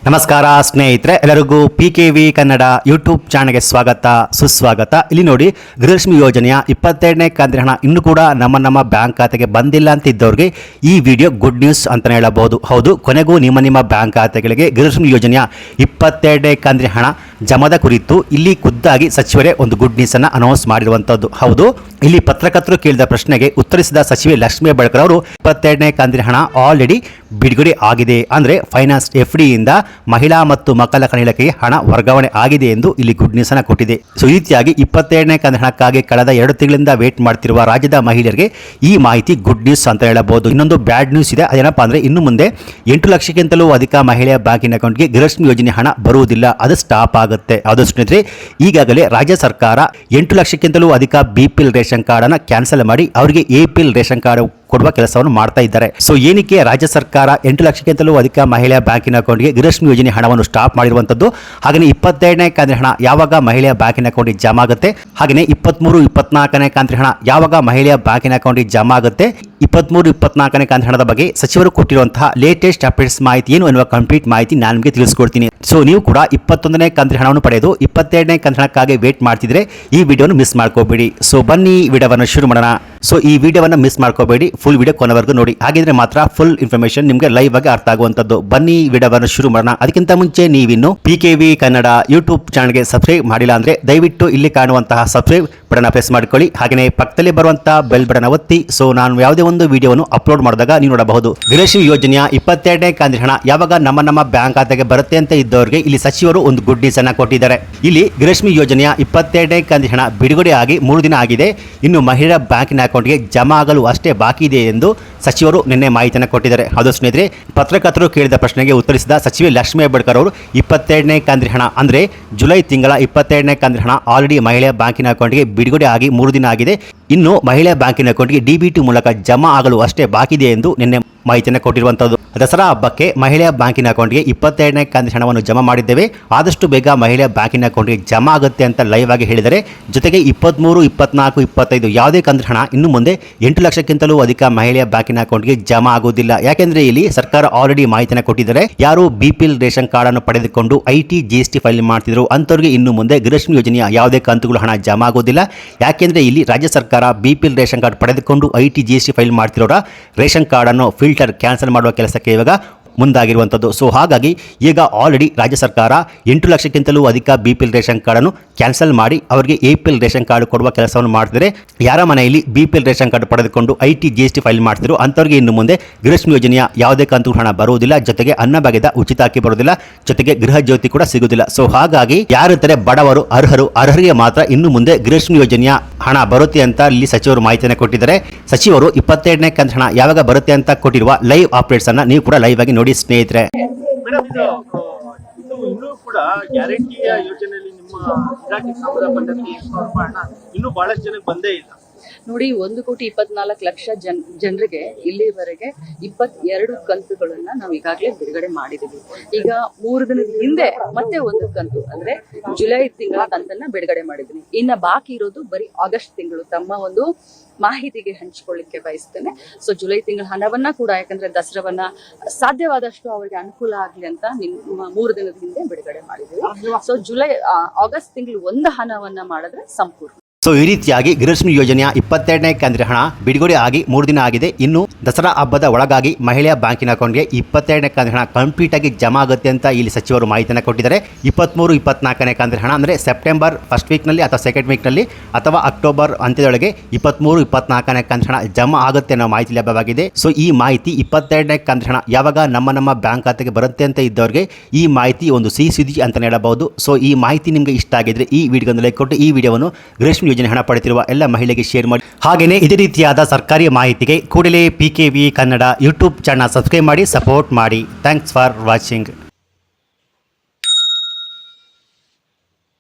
ನಮಸ್ಕಾರ ಸ್ನೇಹಿತರೆ, ಎಲ್ಲರಿಗೂ PKV ಕನ್ನಡ ಯೂಟ್ಯೂಬ್ ಚಾನಲ್ಗೆ ಸ್ವಾಗತ ಸುಸ್ವಾಗತ. ಇಲ್ಲಿ ನೋಡಿ, ಗೃಹಲಕ್ಷ್ಮಿ ಯೋಜನೆಯ 22ನೇ ಕಂತಿನ ಹಣ ಇನ್ನೂ ಕೂಡ ನಮ್ಮ ಬ್ಯಾಂಕ್ ಖಾತೆಗೆ ಬಂದಿಲ್ಲ ಅಂತ ಇದ್ದವ್ರಿಗೆ ಈ ವಿಡಿಯೋ ಗುಡ್ ನ್ಯೂಸ್ ಅಂತ ಹೇಳಬಹುದು. ಹೌದು, ಕೊನೆಗೂ ನಿಮ್ಮ ಬ್ಯಾಂಕ್ ಖಾತೆಗಳಿಗೆ ಗೃಹಲಕ್ಷ್ಮಿ ಯೋಜನೆಯ 22ನೇ ಕಂತಿನ ಹಣ ಜಮಾದ ಕುರಿತು ಇಲ್ಲಿ ಖುದ್ದಾಗಿ ಸಚಿವರೇ ಒಂದು ಗುಡ್ ನ್ಯೂಸ್ ಅನ್ನು ಅನೌನ್ಸ್ ಮಾಡಿರುವಂತದ್ದು. ಹೌದು, ಇಲ್ಲಿ ಪತ್ರಕರ್ತರು ಕೇಳಿದ ಪ್ರಶ್ನೆಗೆ ಉತ್ತರಿಸಿದ ಸಚಿವೆ ಲಕ್ಷ್ಮೀ ಹೆಬ್ಬಾಳ್ಕರ್ ಅವರು 22ನೇ ಕಂತಿನ ಹಣ ಆಲ್ರೆಡಿ ಬಿಡುಗಡೆ ಆಗಿದೆ, ಅಂದ್ರೆ ಫೈನಾನ್ಸ್ FD ಇಂದ ಮಹಿಳಾ ಮತ್ತು ಮಕ್ಕಳ ಕಲ್ಯಾಣ ಇಲಾಖೆಗೆ ಹಣ ವರ್ಗಾವಣೆ ಆಗಿದೆ ಎಂದು ಇಲ್ಲಿ ಗುಡ್ ನ್ಯೂಸ್ ಅನ್ನು ಕೊಟ್ಟಿದೆ. ಸೊ ಈ ರೀತಿಯಾಗಿ 22ನೇ ಕಂತಿನ ಹಣಕ್ಕಾಗಿ ಕಳೆದ 2 ತಿಂಗಳಿಂದ ವೇಟ್ ಮಾಡ್ತಿರುವ ರಾಜ್ಯದ ಮಹಿಳೆಯರಿಗೆ ಈ ಮಾಹಿತಿ ಗುಡ್ ನ್ಯೂಸ್ ಅಂತ ಹೇಳಬಹುದು. ಇನ್ನೊಂದು ಬ್ಯಾಡ್ ನ್ಯೂಸ್ ಇದೆ, ಅದೇನಪ್ಪಾ ಅಂದ್ರೆ ಇನ್ನು ಮುಂದೆ 8 ಲಕ್ಷಕ್ಕಿಂತಲೂ ಅಧಿಕ ಮಹಿಳೆಯ ಬ್ಯಾಂಕಿನ ಅಕೌಂಟ್ಗೆ ಗೃಹಲಕ್ಷ್ಮಿ ಯೋಜನೆ ಹಣ ಬರುವುದಿಲ್ಲ, ಅದು ಸ್ಟಾಪ್ ಆಗುತ್ತೆ. ಅದು ಸ್ನೇಹಿತರೆ, ಈಗಾಗಲೇ ರಾಜ್ಯ ಸರ್ಕಾರ 8 ಲಕ್ಷಕ್ಕಿಂತಲೂ ಅಧಿಕ BPL ರೇಷನ್ ಕಾರ್ಡ್ ಅನ್ನು ಕ್ಯಾನ್ಸಲ್ ಮಾಡಿ ಅವರಿಗೆ APL ರೇಷನ್ ಕಾರ್ಡ್ ಕೊಡುವ ಕೆಲಸವನ್ನು ಮಾಡ್ತಾ ಇದ್ದಾರೆ. ಸೊ ಏನಕ್ಕೆ ರಾಜ್ಯ ಸರ್ಕಾರ 8 ಲಕ್ಷಕ್ಕಿಂತಲೂ ಅಧಿಕ ಮಹಿಳೆಯ ಬ್ಯಾಂಕಿನ ಅಕೌಂಟ್ಗೆ ಗೃಹಲಕ್ಷ್ಮಿ ಯೋಜನೆ ಹಣವನ್ನು ಸ್ಟಾಪ್ ಮಾಡಿರುವಂತದ್ದು, ಹಾಗೆ 22ನೇ ಕಂತಿನ ಹಣ ಯಾವಾಗ ಮಹಿಳೆಯ ಬ್ಯಾಂಕಿನ ಅಕೌಂಟ್ಗೆ ಜಮಾ ಆಗುತ್ತೆ, ಹಾಗೆ 23, 24ನೇ ಕಂತಿನ ಹಣ ಯಾವಾಗ ಮಹಿಳೆಯ ಬ್ಯಾಂಕಿನ ಅಕೌಂಟ್ಗೆ ಜಮಾ ಆಗುತ್ತೆ, 23, 24ನೇ ಕಂತಿನ ಹಣದ ಬಗ್ಗೆ ಸಚಿವರು ಕೊಟ್ಟಿರುವಂತಹ ಲೇಟೆಸ್ಟ್ ಅಪ್ಡೇಟ್ಸ್ ಮಾಹಿತಿ ಏನು ಎನ್ನುವ ಕಂಪ್ಲೀಟ್ ಮಾಹಿತಿ ನಾನು ನಿಮಗೆ ತಿಳಿಸ್ಕೊಡ್ತೀನಿ. ಸೊ ನೀವು ಕೂಡ 21ನೇ ಕಂತಿನ ಹಣವನ್ನು ಪಡೆದು 22ನೇ ಕಂತಿನ ಹಣಕ್ಕಾಗಿ ವೇಟ್ ಮಾಡ್ತಿದ್ರೆ ಈ ವಿಡಿಯೋನ ಮಿಸ್ ಮಾಡ್ಕೋಬೇಡಿ. ಸೊ ಬನ್ನಿ ವಿಡಿಯೋವನ್ನು ಶುರು ಮಾಡೋಣ. ಸೊ ಈ ವಿಡಿಯೋವನ್ನು ಮಿಸ್ ಮಾಡ್ಕೋಬೇಡಿ, ಫುಲ್ ವಿಡಿಯೋ ಕೊನೆವರೆಗೂ ನೋಡಿ, ಹಾಗಿದ್ರೆ ಮಾತ್ರ ಫುಲ್ ಇನ್ಫಾರ್ಮೇಶನ್ ನಿಮಗೆ ಲೈವ್ ಆಗಿ ಅರ್ಥ ಆಗುವಂತದ್ದು. ಬನ್ನಿ ವಿಡಿಯೋವನ್ನು ಶುರು ಮಾಡೋಣ. ಅದಕ್ಕಿಂತ ಮುಂಚೆ ನೀವಿನ್ನು PKV ಕನ್ನಡ ಯೂಟ್ಯೂಬ್ ಚಾನಲ್ಗೆ ಸಬ್ಸ್ಕ್ರೈಬ್ ಮಾಡಿಲ್ಲ ಅಂದ್ರೆ ದಯವಿಟ್ಟು ಇಲ್ಲಿ ಕಾಣುವಂತಹ ಸಬ್ಸ್ಕ್ರೈಬ್ ಬಟನ್ ಪ್ರೆಸ್ ಮಾಡ್ಕೊಳ್ಳಿ, ಹಾಗೆ ಪಕ್ಕದಲ್ಲಿ ಬರುವಂತಹ ಬೆಲ್ ಬಟನ್ ಒತ್ತಿ. ಸೊ ನಾನು ಯಾವುದೇ ಒಂದು ವಿಡಿಯೋವನ್ನು ಅಪ್ಲೋಡ್ ಮಾಡಿದಾಗ ನೀವು ನೋಡಬಹುದು. ಗೃಹಲಕ್ಷ್ಮಿ ಯೋಜನೆಯ 22ನೇ ಕಂತಿನ ಹಣ ಯಾವಾಗ ನಮ್ಮ ಬ್ಯಾಂಕ್ ಖಾತೆಗೆ ಬರುತ್ತೆ ಅಂತ ಇದ್ದವರಿಗೆ ಇಲ್ಲಿ ಸಚಿವರು ಒಂದು ಗುಡ್ ನ್ಯೂಸ್ ಅನ್ನ ಕೊಟ್ಟಿದ್ದಾರೆ. ಇಲ್ಲಿ ಗೃಹಲಕ್ಷ್ಮಿ ಯೋಜನೆಯ 22ನೇ ಕಂತಿನ ಹಣ ಬಿಡುಗಡೆ ಆಗಿ 3 ದಿನ ಆಗಿದೆ, ಇನ್ನು ಮಹಿಳಾ ಬ್ಯಾಂಕಿನ ಅಕೌಂಟ್ಗೆ ಜಮಾ ಆಗಲು ಅಷ್ಟೇ ಬಾಕಿ ಇದೆ ಎಂದು ಸಚಿವರು ನಿನ್ನೆ ಮಾಹಿತಿಯನ್ನು ಕೊಟ್ಟಿದ್ದಾರೆ. ಅದು ಸ್ನೇಹಿತರೆ, ಪತ್ರಕರ್ತರು ಕೇಳಿದ ಪ್ರಶ್ನೆಗೆ ಉತ್ತರಿಸಿದ ಸಚಿವೆ ಲಕ್ಷ್ಮೀ ಹೆಬ್ಬಾಳ್ಕರ್ ಅವರು 22ನೇ ಕಂತಿನ ಹಣ ಅಂದ್ರೆ ಜುಲೈ ತಿಂಗಳ 22ನೇ ಕಂತಿನ ಹಣ ಆಲ್ರೆಡಿ ಮಹಿಳೆಯ ಬ್ಯಾಂಕಿನ ಅಕೌಂಟ್ಗೆ ಬಿಡುಗಡೆ ಆಗಿ 3 ದಿನ ಆಗಿದೆ, ಇನ್ನು ಮಹಿಳೆಯ ಬ್ಯಾಂಕಿನ ಅಕೌಂಟ್ಗೆ DBT ಮೂಲಕ ಜಮಾ ಆಗಲು ಅಷ್ಟೇ ಬಾಕಿ ಇದೆ ಎಂದು ನಿನ್ನೆ ಮಾಹಿತಿಯನ್ನು ಕೊಟ್ಟಿರುವಂತದ್ದು. ದಸರಾ ಹಬ್ಬಕ್ಕೆ ಮಹಿಳೆಯ ಬ್ಯಾಂಕಿನ ಅಕೌಂಟ್ಗೆ 22ನೇ ಕಂತಿನ ಹಣವನ್ನು ಜಮಾ ಮಾಡಿದ್ದೇವೆ, ಆದಷ್ಟು ಬೇಗ ಮಹಿಳೆಯ ಬ್ಯಾಂಕಿನ ಅಕೌಂಟ್ಗೆ ಜಮಾ ಆಗುತ್ತೆ ಅಂತ ಲೈವ್ ಆಗಿ ಹೇಳಿದರೆ, ಜೊತೆಗೆ 23, 24, 25 ಯಾವುದೇ ಕಂತಿನ ಹಣ ಇನ್ನು ಮುಂದೆ 8 ಲಕ್ಷಕ್ಕಿಂತಲೂ ಅಧಿಕ ಮಹಿಳೆಯ ಬ್ಯಾಂಕಿನ ಅಕೌಂಟ್ಗೆ ಜಮಾ ಆಗುವುದಿಲ್ಲ. ಯಾಕೆಂದ್ರೆ ಇಲ್ಲಿ ಸರ್ಕಾರ ಆಲ್ರೆಡಿ ಮಾಹಿತಿಯನ್ನು ಕೊಟ್ಟಿದ್ದಾರೆ, ಯಾರು BPL ರೇಷನ್ ಕಾರ್ಡ್ ಅನ್ನು ಪಡೆದುಕೊಂಡು IT GST ಫೈಲ್ ಮಾಡ್ತಿದ್ರು ಅಂತವರಿಗೆ ಇನ್ನು ಮುಂದೆ ಗೃಹಲಕ್ಷ್ಮಿ ಯೋಜನೆಯ ಯಾವುದೇ ಕಂತುಗಳು ಹಣ ಜಮಾ ಆಗುವುದಿಲ್ಲ. ಯಾಕೆಂದ್ರೆ ಇಲ್ಲಿ ರಾಜ್ಯ ಸರ್ಕಾರ BPL ರೇಷನ್ ಕಾರ್ಡ್ ಪಡೆದುಕೊಂಡು IT GST ಫೈಲ್ ಮಾಡ್ತಿರೋರ ರೇಷನ್ ಕಾರ್ಡ್ ಅನ್ನು ಫಿಲ್ಟರ್ ಕ್ಯಾನ್ಸಲ್ ಮಾಡುವ ಕೆಲಸಕ್ಕೆ ಇವಾಗ ಮುಂದಾಗಿರುವಂಥದ್ದು. ಸೊ ಹಾಗಾಗಿ ಈಗ ಆಲ್ರೆಡಿ ರಾಜ್ಯ ಸರ್ಕಾರ 8 ಲಕ್ಷಕ್ಕಿಂತಲೂ ಅಧಿಕ BPL ರೇಷನ್ ಕಾರ್ಡ್ ಅನ್ನು ಕ್ಯಾನ್ಸಲ್ ಮಾಡಿ ಅವರಿಗೆ APL ರೇಷನ್ ಕಾರ್ಡ್ ಕೊಡುವ ಕೆಲಸವನ್ನು ಮಾಡ್ತಿದ್ದಾರೆ. ಯಾರ ಮನೆಯಲ್ಲಿ BPL ರೇಷನ್ ಕಾರ್ಡ್ ಪಡೆದುಕೊಂಡು IT GST ಫೈಲ್ ಮಾಡ್ತಿದ್ರು ಅಂತವರಿಗೆ ಇನ್ನು ಮುಂದೆ ಗೃಹಲಕ್ಷ್ಮಿ ಯೋಜನೆಯ ಯಾವುದೇ ಕಂತು ಹಣ ಬರುವುದಿಲ್ಲ, ಜೊತೆಗೆ ಅನ್ನಭಾಗ್ಯದ ಉಚಿತ ಅಕ್ಕಿ ಬರುವುದಿಲ್ಲ, ಜೊತೆಗೆ ಗೃಹ ಜ್ಯೋತಿ ಕೂಡ ಸಿಗುವುದಿಲ್ಲ. ಸೊ ಹಾಗಾಗಿ ಯಾರಿರ್ತಾರೆ ಬಡವರು ಅರ್ಹರಿಗೆ ಮಾತ್ರ ಇನ್ನು ಮುಂದೆ ಗೃಹಲಕ್ಷ್ಮಿ ಯೋಜನೆಯ ಹಣ ಬರುತ್ತೆ ಅಂತ ಇಲ್ಲಿ ಸಚಿವರು ಮಾಹಿತಿಯನ್ನು ಕೊಟ್ಟಿದ್ದಾರೆ. ಸಚಿವರು 22ನೇ ಕಂತಿನ ಹಣ ಯಾವಾಗ ಬರುತ್ತೆ ಅಂತ ಕೊಟ್ಟಿರುವ ಲೈವ್ ಅಪ್ಡೇಟ್ಸ್ ಅನ್ನ ನೀವು ಕೂಡ ಲೈವ್ ಆಗಿ ನೋಡಿ ಸ್ನೇಹಿತರೆ. ಮೇಡಮ್, ಇದು ಇನ್ನೂ ಕೂಡ ಗ್ಯಾರಂಟಿಯ ಯೋಜನೆಯಲ್ಲಿ ನಿಮ್ಮ ಇಲಾಖೆಗೆ ಸಂಬಂಧಪಟ್ಟಂತೆ ಹಣ ಇನ್ನೂ ಬಹಳಷ್ಟು ಜನಕ್ಕೆ ಬಂದೇ ಇಲ್ಲ. ನೋಡಿ, 1,24,00,000 ಜನರಿಗೆ ಇಲ್ಲಿವರೆಗೆ 22 ಕಂತುಗಳನ್ನ ನಾವು ಈಗಾಗಲೇ ಬಿಡುಗಡೆ ಮಾಡಿದೀವಿ. ಈಗ 3 ದಿನದ ಹಿಂದೆ ಮತ್ತೆ ಒಂದು ಕಂತು ಅಂದ್ರೆ ಜುಲೈ ತಿಂಗಳ ಕಂತನ್ನ ಬಿಡುಗಡೆ ಮಾಡಿದ್ದೀನಿ. ಇನ್ನ ಬಾಕಿ ಇರೋದು ಬರೀ ಆಗಸ್ಟ್ ತಿಂಗಳು. ತಮ್ಮ ಒಂದು ಮಾಹಿತಿಗೆ ಹಂಚಿಕೊಳ್ಳಿಕ್ಕೆ ಬಯಸ್ತೇನೆ. ಸೊ ಜುಲೈ ತಿಂಗಳ ಹಣವನ್ನ ಕೂಡ, ಯಾಕಂದ್ರೆ ದಸರಾವನ್ನ ಸಾಧ್ಯವಾದಷ್ಟು ಅವರಿಗೆ ಅನುಕೂಲ ಆಗ್ಲಿ ಅಂತ 3 ದಿನದ ಹಿಂದೆ ಬಿಡುಗಡೆ ಮಾಡಿದ್ದೀವಿ. ಸೊ ಆಗಸ್ಟ್ ತಿಂಗಳು ಒಂದು ಹಣವನ್ನ ಮಾಡಿದ್ರೆ ಸಂಪೂರ್ಣ. ಸೊ ಈ ರೀತಿಯಾಗಿ ಗೃಹಲಕ್ಷ್ಮಿ ಯೋಜನೆಯ 22ನೇ ಕಂತಿನ ಹಣ ಬಿಡುಗಡೆ ಆಗಿ 3 ದಿನ ಆಗಿದೆ, ಇನ್ನು ದಸರಾ ಹಬ್ಬದ ಒಳಗಾಗಿ ಮಹಿಳೆಯ ಬ್ಯಾಂಕಿನ ಅಕೌಂಟ್ಗೆ 22ನೇ ಕಂತಿನ ಹಣ ಕಂಪ್ಲೀಟ್ ಆಗಿ ಜಮಾ ಆಗುತ್ತೆ ಅಂತ ಇಲ್ಲಿ ಸಚಿವರು ಮಾಹಿತಿಯನ್ನು ಕೊಟ್ಟಿದ್ದಾರೆ. 23, 24ನೇ ಕಂತಿನ ಹಣ ಅಂದ್ರೆ ಸೆಪ್ಟೆಂಬರ್ ಫಸ್ಟ್ ವೀಕ್ನಲ್ಲಿ ಅಥವಾ ಸೆಕೆಂಡ್ ವೀಕ್ನಲ್ಲಿ ಅಥವಾ ಅಕ್ಟೋಬರ್ ಅಂತ್ಯದೊಳಗೆ 23, 24ನೇ ಕಂತಿನ ಹಣ ಜಮಾ ಆಗುತ್ತೆ ಅನ್ನೋ ಮಾಹಿತಿ ಲಭ್ಯವಾಗಿದೆ. ಸೊ ಈ ಮಾಹಿತಿ 22ನೇ ಕಂತಿನ ಹಣ ಯಾವಾಗ ನಮ್ಮ ಬ್ಯಾಂಕ್ ಖಾತೆಗೆ ಬರುತ್ತೆ ಅಂತ ಇದ್ದವರಿಗೆ ಈ ಮಾಹಿತಿ ಒಂದು ಸಿಹಿ ಸುದ್ದಿ ಅಂತ ಹೇಳಬಹುದು. ಸೊ ಈ ಮಾಹಿತಿ ನಿಮಗೆ ಇಷ್ಟ ಆಗಿದ್ರೆ ಈ ವಿಡಿಯೋಗೆ ಲೈಕ್ ಕೊಟ್ಟು ಈ ವಿಡಿಯೋವನ್ನು ಗೃಹಲಕ್ಷ್ಮಿ ಯೋಜನೆ ಹಣ ಪಡೆದಿರುವ ಎಲ್ಲ ಮಹಿಳೆಗೆ ಶೇರ್ ಮಾಡಿ. ಹಾಗೆಯೇ ಇದೇ ರೀತಿಯಾದ ಸರ್ಕಾರಿ ಮಾಹಿತಿಗೆ ಕೂಡಲೇ PKV Kannada YouTube channel subscribe ಮಾಡಿ, ಸಪೋರ್ಟ್ ಮಾಡಿ. Thanks for watching.